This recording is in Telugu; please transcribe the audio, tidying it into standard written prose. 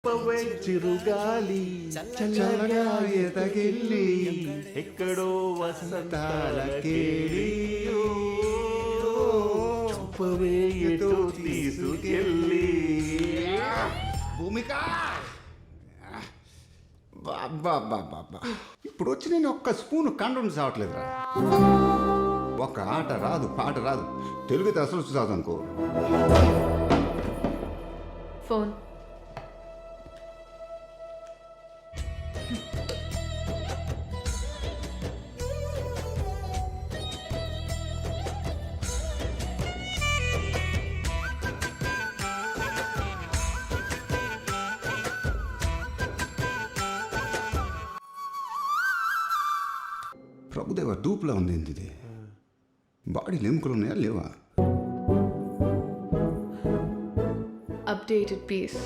పవే చిరుగాలి చల్లగా ఎదగిల్లి ఎక్కడో వసంతాల కేళి పవే ఎటో తీసుకెళ్ళి భూమిక బాబా ఇప్పుడు వచ్చి నేను ఒక్క స్పూన్ కండం చావట్లేదురా. ఒక ఆట రాదు, పాట రాదు, తెలుగుతో అసలు చూసాదు అనుకో. ఫోన్. ప్రభుదేవ డూప్లా ఉంది ఇది. బాడీలు ఎముకలు ఉన్నాయా లేవా? Updated piece.